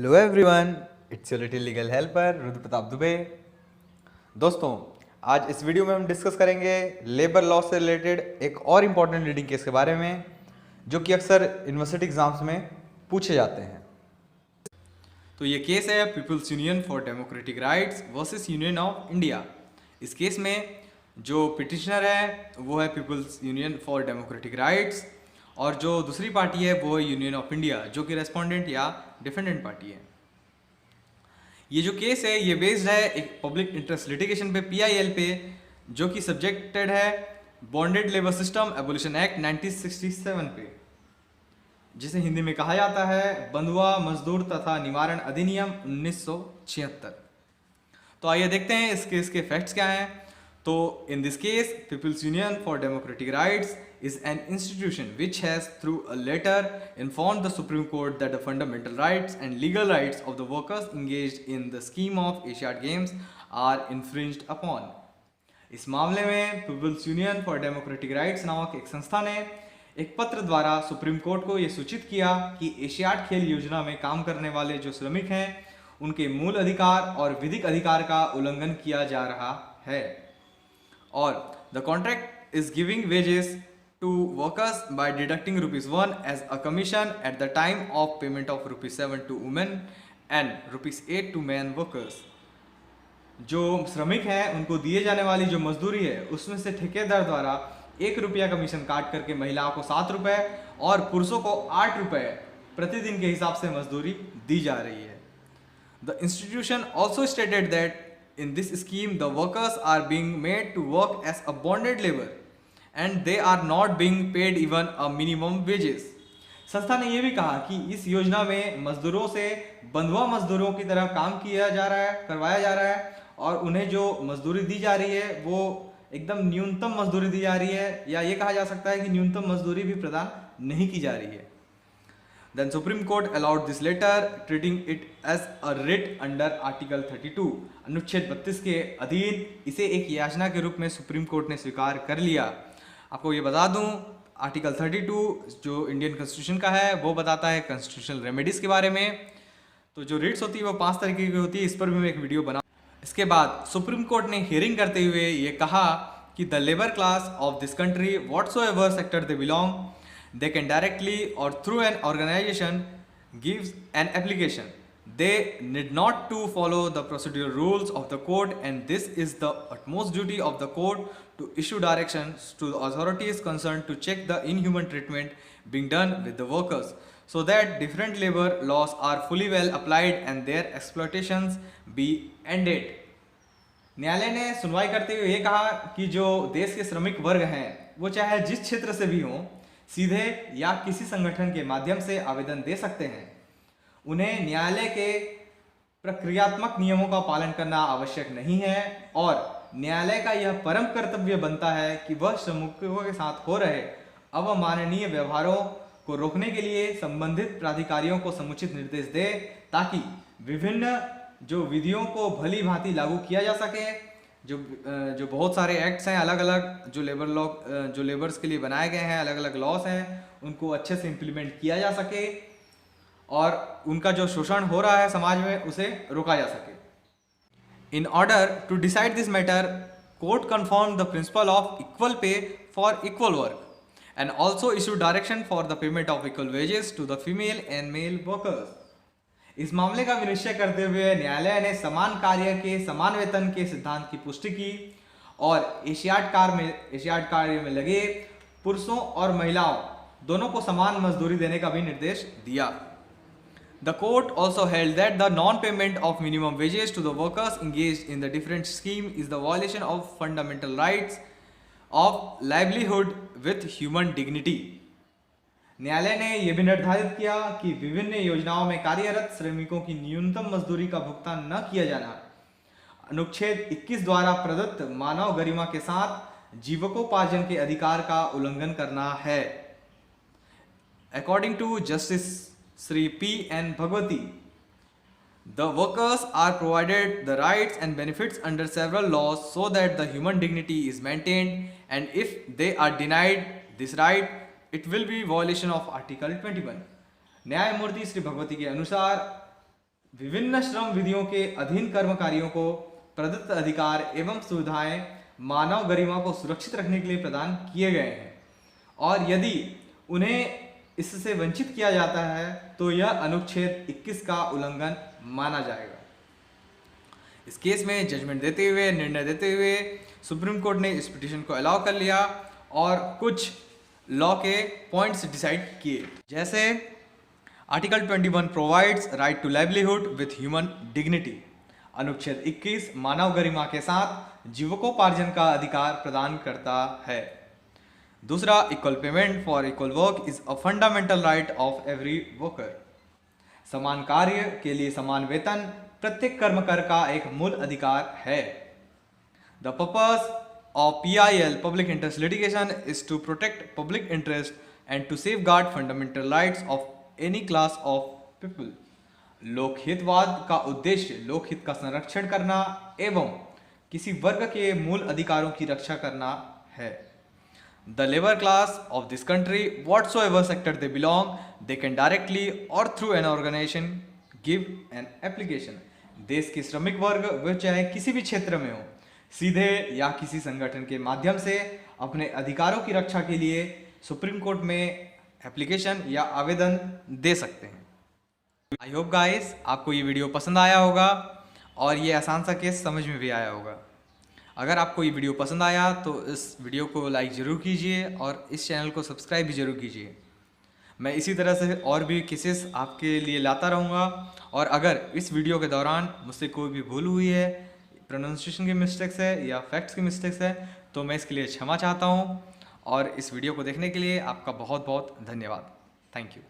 Hello everyone, it's your little legal helper Rudra Pratap Dubey. दोस्तों, आज इस वीडियो में हम डिस्कस करेंगे लेबर लॉ से रिलेटेड एक और इम्पॉर्टेंट रीडिंग केस के बारे में, जो कि अक्सर यूनिवर्सिटी एग्जाम्स में पूछे जाते हैं। तो ये केस है people's union for democratic rights versus union of India. इस केस में जो पिटिशनर है वो है people's union for democratic rights, और जो दूसरी पार्टी है वो है यूनियन ऑफ इंडिया, जो कि रेस्पोंडेंट या डिफेंडेंट पार्टी है। ये जो केस है ये बेस्ड है एक पब्लिक इंटरेस्ट लिटिगेशन पे, पीआईएल पे, जो कि सब्जेक्टेड है bonded labour system abolition act 1967 पे, जिसे हिंदी में कहा जाता है बंधुआ मजदूर तथा निवारण अधिनियम 1976। तो आइए देखते हैं इस केस के फैक्ट्स क्या हैं। तो in this case people's union for democratic rights is an institution which has through a letter informed the Supreme Court that the fundamental rights and legal rights of the workers engaged in the scheme of Asiad Games are infringed upon. इस मामले में people's union for democratic rights नामक एक संस्था ने एक पत्र द्वारा सुप्रीम कोर्ट को यह सूचित किया कि एशियाड खेल योजना में काम करने वाले जो श्रमिक हैं उनके मूल अधिकार और विधिक अधिकार का उल्लंघन किया जा रहा है, और the contract is giving wages to workers by deducting ₹1 as a commission at the time of payment of ₹7 to women and ₹8 to men workers. जो श्रमिक हैं उनको दिए जाने वाली जो मजदूरी है उसमें से ठेकेदार द्वारा ₹1 कमीशन काट करके महिलाओं को ₹7 और पुरुषों को ₹8 प्रतिदिन के हिसाब से मजदूरी दी जा रही है। The institution also stated that in this scheme the workers are being made to work as a bonded labor and they are not being paid even a minimum wages. संस्था ने यह भी कहा कि इस योजना में मजदूरों से बंधुआ मजदूरों की तरह काम किया जा रहा है, करवाया जा रहा है, और उन्हें जो मजदूरी दी जा रही है वो एकदम न्यूनतम मजदूरी दी जा रही है, या ये कहा जा सकता है कि न्यूनतम मजदूरी भी प्रदान नहीं की जा रही है। Then Supreme Court allowed this letter, treating it as a writ under Article 32. अनुच्छेद 32 के अधीन इसे एक याचना के रूप में सुप्रीम कोर्ट ने स्वीकार कर लिया। आपको ये बता दूं, आर्टिकल 32 जो इंडियन कॉन्स्टिट्यूशन का है वो बताता है कॉन्स्टिट्यूशनल रेमेडीज के बारे में। तो जो रिट्स होती है वो 5 तरीके की होती है, इस पर भी मैं एक वीडियो बना। इसके बाद सुप्रीम कोर्ट ने हियरिंग करते हुए ये कहा कि the labour class of this country whatsoever sector they belong, they can directly और through an organisation gives an application. They need not to follow the procedural rules of the court, and this is the utmost duty of the court to issue directions to the authorities concerned to check the inhuman treatment being done with the workers, so that different labor laws are fully well applied and their exploitations be ended. न्यायालय ने सुनवाई करते हुए ये कहा कि जो देश के श्रमिक वर्ग हैं वो चाहे जिस क्षेत्र से भी हों, सीधे या किसी संगठन के माध्यम से आवेदन दे सकते हैं। उन्हें न्यायालय के प्रक्रियात्मक नियमों का पालन करना आवश्यक नहीं है, और न्यायालय का यह परम कर्तव्य बनता है कि वह श्रमिकों के साथ हो रहे अवमाननीय व्यवहारों को रोकने के लिए संबंधित प्राधिकारियों को समुचित निर्देश दे, ताकि विभिन्न जो विधियों को भली भांति लागू किया जा सके। जो बहुत सारे एक्ट्स हैं अलग अलग जो लेबर लॉ जो लेबर्स के लिए बनाए गए हैं, अलग अलग लॉस हैं, उनको अच्छे से इम्प्लीमेंट किया जा सके और उनका जो शोषण हो रहा है समाज में उसे रोका जा सके। In order to decide this matter, court confirm the principle of equal pay for equal work and also issue direction for the payment of equal wages to the female and male workers. इस मामले का विनिश्चय करते हुए न्यायालय ने समान कार्य के समान वेतन के सिद्धांत की पुष्टि की और एशियाड कार्य में लगे पुरुषों और महिलाओं दोनों को समान मजदूरी देने का भी निर्देश दिया. The court also held that the non-payment of minimum wages to the workers engaged in the different scheme is the violation of fundamental rights of livelihood with human dignity. न्यायालय ने यह भी निर्धारित किया कि विभिन्न योजनाओं में कार्यरत श्रमिकों की न्यूनतम मजदूरी का भुगतान न किया जाना अनुच्छेद 21 द्वारा प्रदत्त मानव गरिमा के साथ जीवकोपार्जन के अधिकार का उल्लंघन करना है. According to Justice Sri P. N. Bhagwati, the workers are provided the rights and benefits under several laws so that the human dignity is maintained, and if they are denied this right, it will be violation of Article 21. न्यायमूर्ति श्री भगवती के अनुसार विभिन्न श्रम विधियों के अधीन कर्मचारियों को प्रदत्त अधिकार एवं सुविधाएं मानव गरिमा को सुरक्षित रखने के लिए प्रदान किए गए हैं और यदि उन्हें इससे वंचित किया जाता है तो यह अनुच्छेद 21 का उल्लंघन माना जाएगा। इस केस में जजमेंट देते हुए, निर्णय देते हुए सुप्रीम कोर्ट ने इस पिटीशन को अलाउ कर लिया और कुछ लॉ के पॉइंट्स डिसाइड किए, जैसे article 21 provides right to livelihood with human dignity. अनुच्छेद 21 मानव गरिमा के साथ जीविकोपार्जन का अधिकार प्रदान करता है। दूसरा, equal payment for equal work is a fundamental right of every worker. समान कार्य के लिए समान वेतन प्रत्येक कर्मकर का एक मूल अधिकार है। The purpose of PIL, public interest litigation, is to protect public interest and to safeguard fundamental rights of any class of people. लोकहितवाद का उद्देश्य लोकहित का संरक्षण करना एवं किसी वर्ग के मूल अधिकारों की रक्षा करना है। The labor class of this country, whatsoever sector they belong, they can directly or through an organization give an application. देश के श्रमिक वर्ग वे चाहे किसी भी क्षेत्र में हो, सीधे या किसी संगठन के माध्यम से अपने अधिकारों की रक्षा के लिए सुप्रीम कोर्ट में एप्लीकेशन या आवेदन दे सकते हैं। आई होप गाइस आपको ये वीडियो पसंद आया होगा और ये आसान सा केस समझ में भी आया होगा। अगर आपको ये वीडियो पसंद आया तो इस वीडियो को लाइक ज़रूर कीजिए और इस चैनल को सब्सक्राइब भी ज़रूर कीजिए। मैं इसी तरह से और भी केसेस आपके लिए लाता रहूँगा और अगर इस वीडियो के दौरान मुझसे कोई भी भूल हुई है, प्रोनाउंसिएशन की मिस्टेक्स है या फैक्ट्स की मिस्टेक्स है तो मैं इसके लिए क्षमा चाहता हूँ और इस वीडियो को देखने के लिए आपका बहुत बहुत धन्यवाद। Thank you.